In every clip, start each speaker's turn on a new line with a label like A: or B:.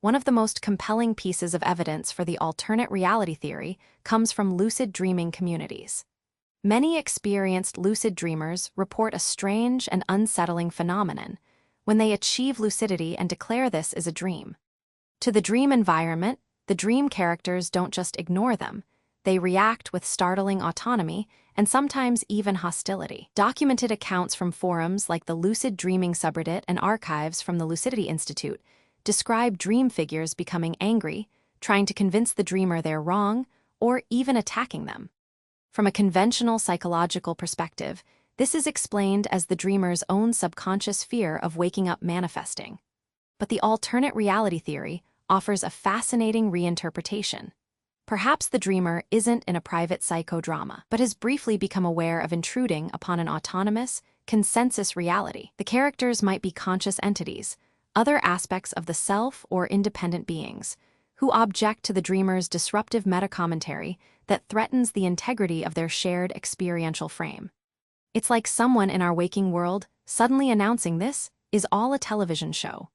A: One of the most compelling pieces of evidence for the alternate reality theory comes from lucid dreaming communities. Many experienced lucid dreamers report a strange and unsettling phenomenon when they achieve lucidity and declare this as a dream. To the dream environment, the dream characters don't just ignore them, they react with startling autonomy and sometimes even hostility. Documented accounts from forums like the Lucid Dreaming subreddit and archives from the Lucidity Institute describe dream figures becoming angry, trying to convince the dreamer they're wrong, or even attacking them. From a conventional psychological perspective, this is explained as the dreamer's own subconscious fear of waking up manifesting. But the alternate reality theory offers a fascinating reinterpretation. Perhaps the dreamer isn't in a private psychodrama, but has briefly become aware of intruding upon an autonomous, consensus reality. The characters might be conscious entities, other aspects of the self or independent beings, who object to the dreamer's disruptive meta-commentary that threatens the integrity of their shared experiential frame. It's like someone in our waking world suddenly announcing this is all a television show.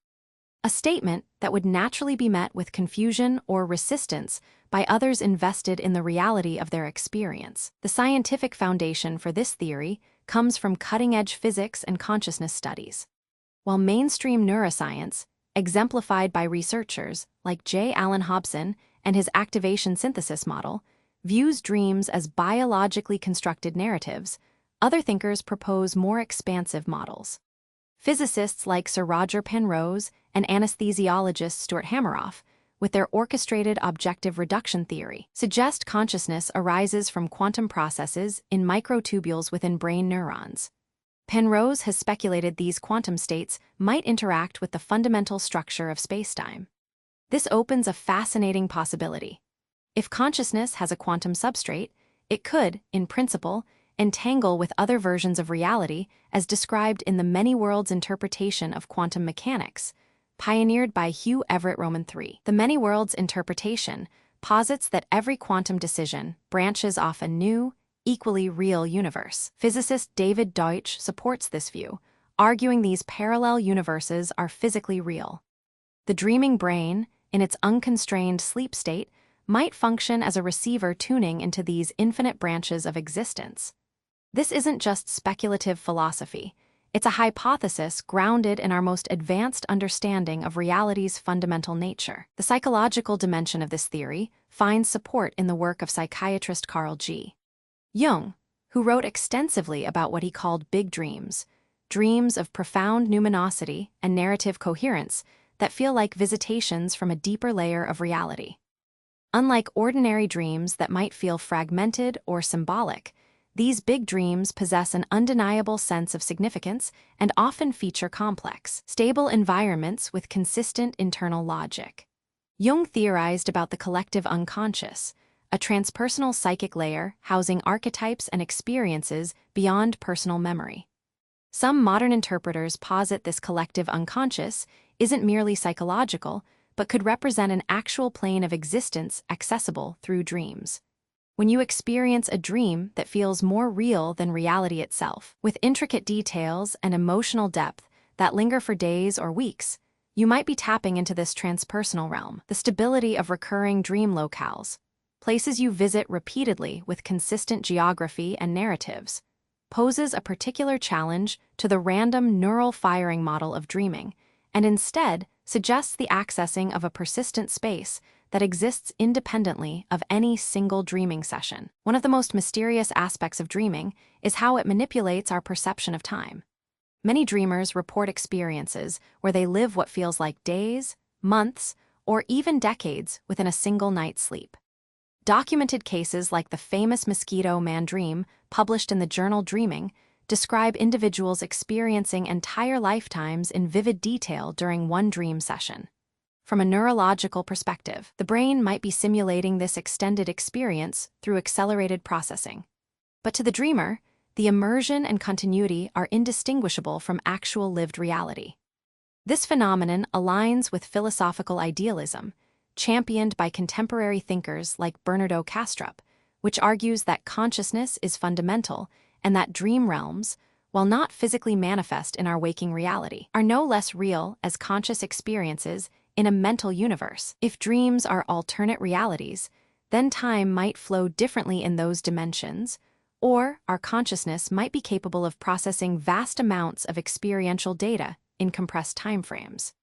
A: A statement that would naturally be met with confusion or resistance by others invested in the reality of their experience. The scientific foundation for this theory comes from cutting-edge physics and consciousness studies. While mainstream neuroscience, exemplified by researchers like J. Allen Hobson and his activation synthesis model, views dreams as biologically constructed narratives, other thinkers propose more expansive models. Physicists like Sir Roger Penrose and anesthesiologist Stuart Hameroff, with their orchestrated objective reduction theory, suggest consciousness arises from quantum processes in microtubules within brain neurons. Penrose has speculated these quantum states might interact with the fundamental structure of spacetime. This opens a fascinating possibility. If consciousness has a quantum substrate, it could, in principle, entangle with other versions of reality as described in the many worlds interpretation of quantum mechanics, pioneered by Hugh Everett Roman III. The many worlds interpretation posits that every quantum decision branches off a new, equally real universe. Physicist David Deutsch supports this view, arguing these parallel universes are physically real. The dreaming brain, in its unconstrained sleep state, might function as a receiver tuning into these infinite branches of existence. This isn't just speculative philosophy. It's a hypothesis grounded in our most advanced understanding of reality's fundamental nature. The psychological dimension of this theory finds support in the work of psychiatrist Carl G. Jung, who wrote extensively about what he called big dreams, dreams of profound numinosity and narrative coherence that feel like visitations from a deeper layer of reality. Unlike ordinary dreams that might feel fragmented or symbolic, these big dreams possess an undeniable sense of significance and often feature complex, stable environments with consistent internal logic. Jung theorized about the collective unconscious, a transpersonal psychic layer housing archetypes and experiences beyond personal memory. Some modern interpreters posit this collective unconscious isn't merely psychological, but could represent an actual plane of existence accessible through dreams. When you experience a dream that feels more real than reality itself, with intricate details and emotional depth that linger for days or weeks, you might be tapping into this transpersonal realm. The stability of recurring dream locales, places you visit repeatedly with consistent geography and narratives, poses a particular challenge to the random neural firing model of dreaming, and instead suggests the accessing of a persistent space that exists independently of any single dreaming session. One of the most mysterious aspects of dreaming is how it manipulates our perception of time. Many dreamers report experiences where they live what feels like days, months, or even decades within a single night's sleep. Documented cases like the famous Mosquito Man dream, published in the journal Dreaming, describe individuals experiencing entire lifetimes in vivid detail during one dream session. From a neurological perspective, the brain might be simulating this extended experience through accelerated processing. But to the dreamer, the immersion and continuity are indistinguishable from actual lived reality. This phenomenon aligns with philosophical idealism, championed by contemporary thinkers like Bernardo Kastrup, which argues that consciousness is fundamental and that dream realms, while not physically manifest in our waking reality, are no less real as conscious experiences in a mental universe. If dreams are alternate realities, then time might flow differently in those dimensions, or our consciousness might be capable of processing vast amounts of experiential data in compressed timeframes.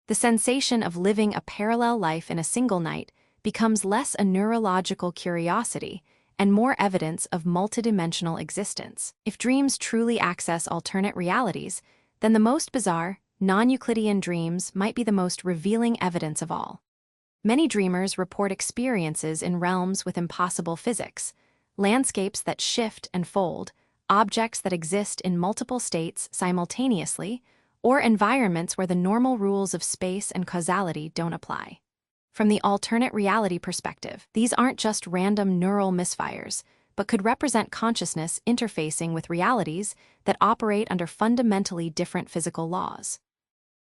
A: The sensation of living a parallel life in a single night becomes less a neurological curiosity and more evidence of multidimensional existence. If dreams truly access alternate realities, then the most bizarre, non-Euclidean dreams might be the most revealing evidence of all. Many dreamers report experiences in realms with impossible physics, landscapes that shift and fold, objects that exist in multiple states simultaneously, or environments where the normal rules of space and causality don't apply. From the alternate reality perspective, these aren't just random neural misfires, but could represent consciousness interfacing with realities that operate under fundamentally different physical laws.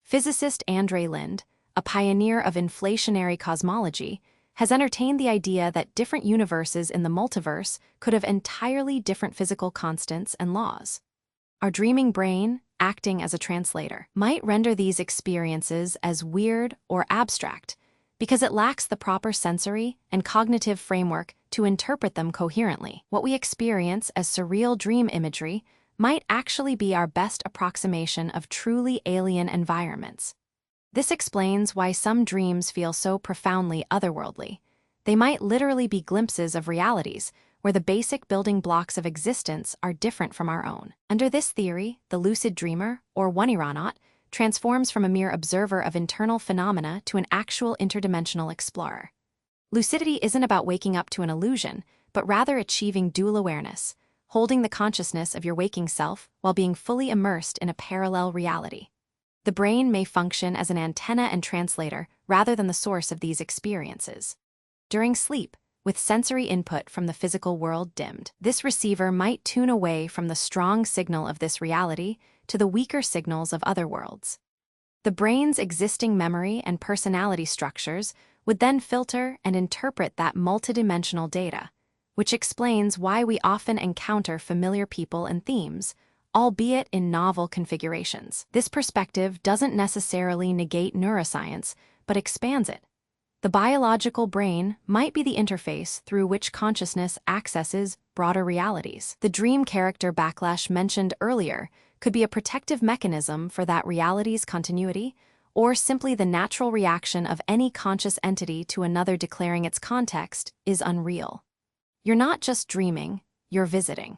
A: Physicist Andre Lind, a pioneer of inflationary cosmology, has entertained the idea that different universes in the multiverse could have entirely different physical constants and laws. Our dreaming brain, acting as a translator, might render these experiences as weird or abstract because it lacks the proper sensory and cognitive framework to interpret them coherently. What we experience as surreal dream imagery might actually be our best approximation of truly alien environments. This explains why some dreams feel so profoundly otherworldly. They might literally be glimpses of realities where the basic building blocks of existence are different from our own. Under this theory, the lucid dreamer, or one-aeronaut, transforms from a mere observer of internal phenomena to an actual interdimensional explorer. Lucidity isn't about waking up to an illusion, but rather achieving dual awareness, holding the consciousness of your waking self while being fully immersed in a parallel reality. The brain may function as an antenna and translator rather than the source of these experiences. During sleep, with sensory input from the physical world dimmed, this receiver might tune away from the strong signal of this reality to the weaker signals of other worlds. The brain's existing memory and personality structures would then filter and interpret that multidimensional data, which explains why we often encounter familiar people and themes, albeit in novel configurations. This perspective doesn't necessarily negate neuroscience, but expands it. The biological brain might be the interface through which consciousness accesses broader realities. The dream character backlash mentioned earlier could be a protective mechanism for that reality's continuity, or simply the natural reaction of any conscious entity to another declaring its context is unreal. You're not just dreaming, you're visiting.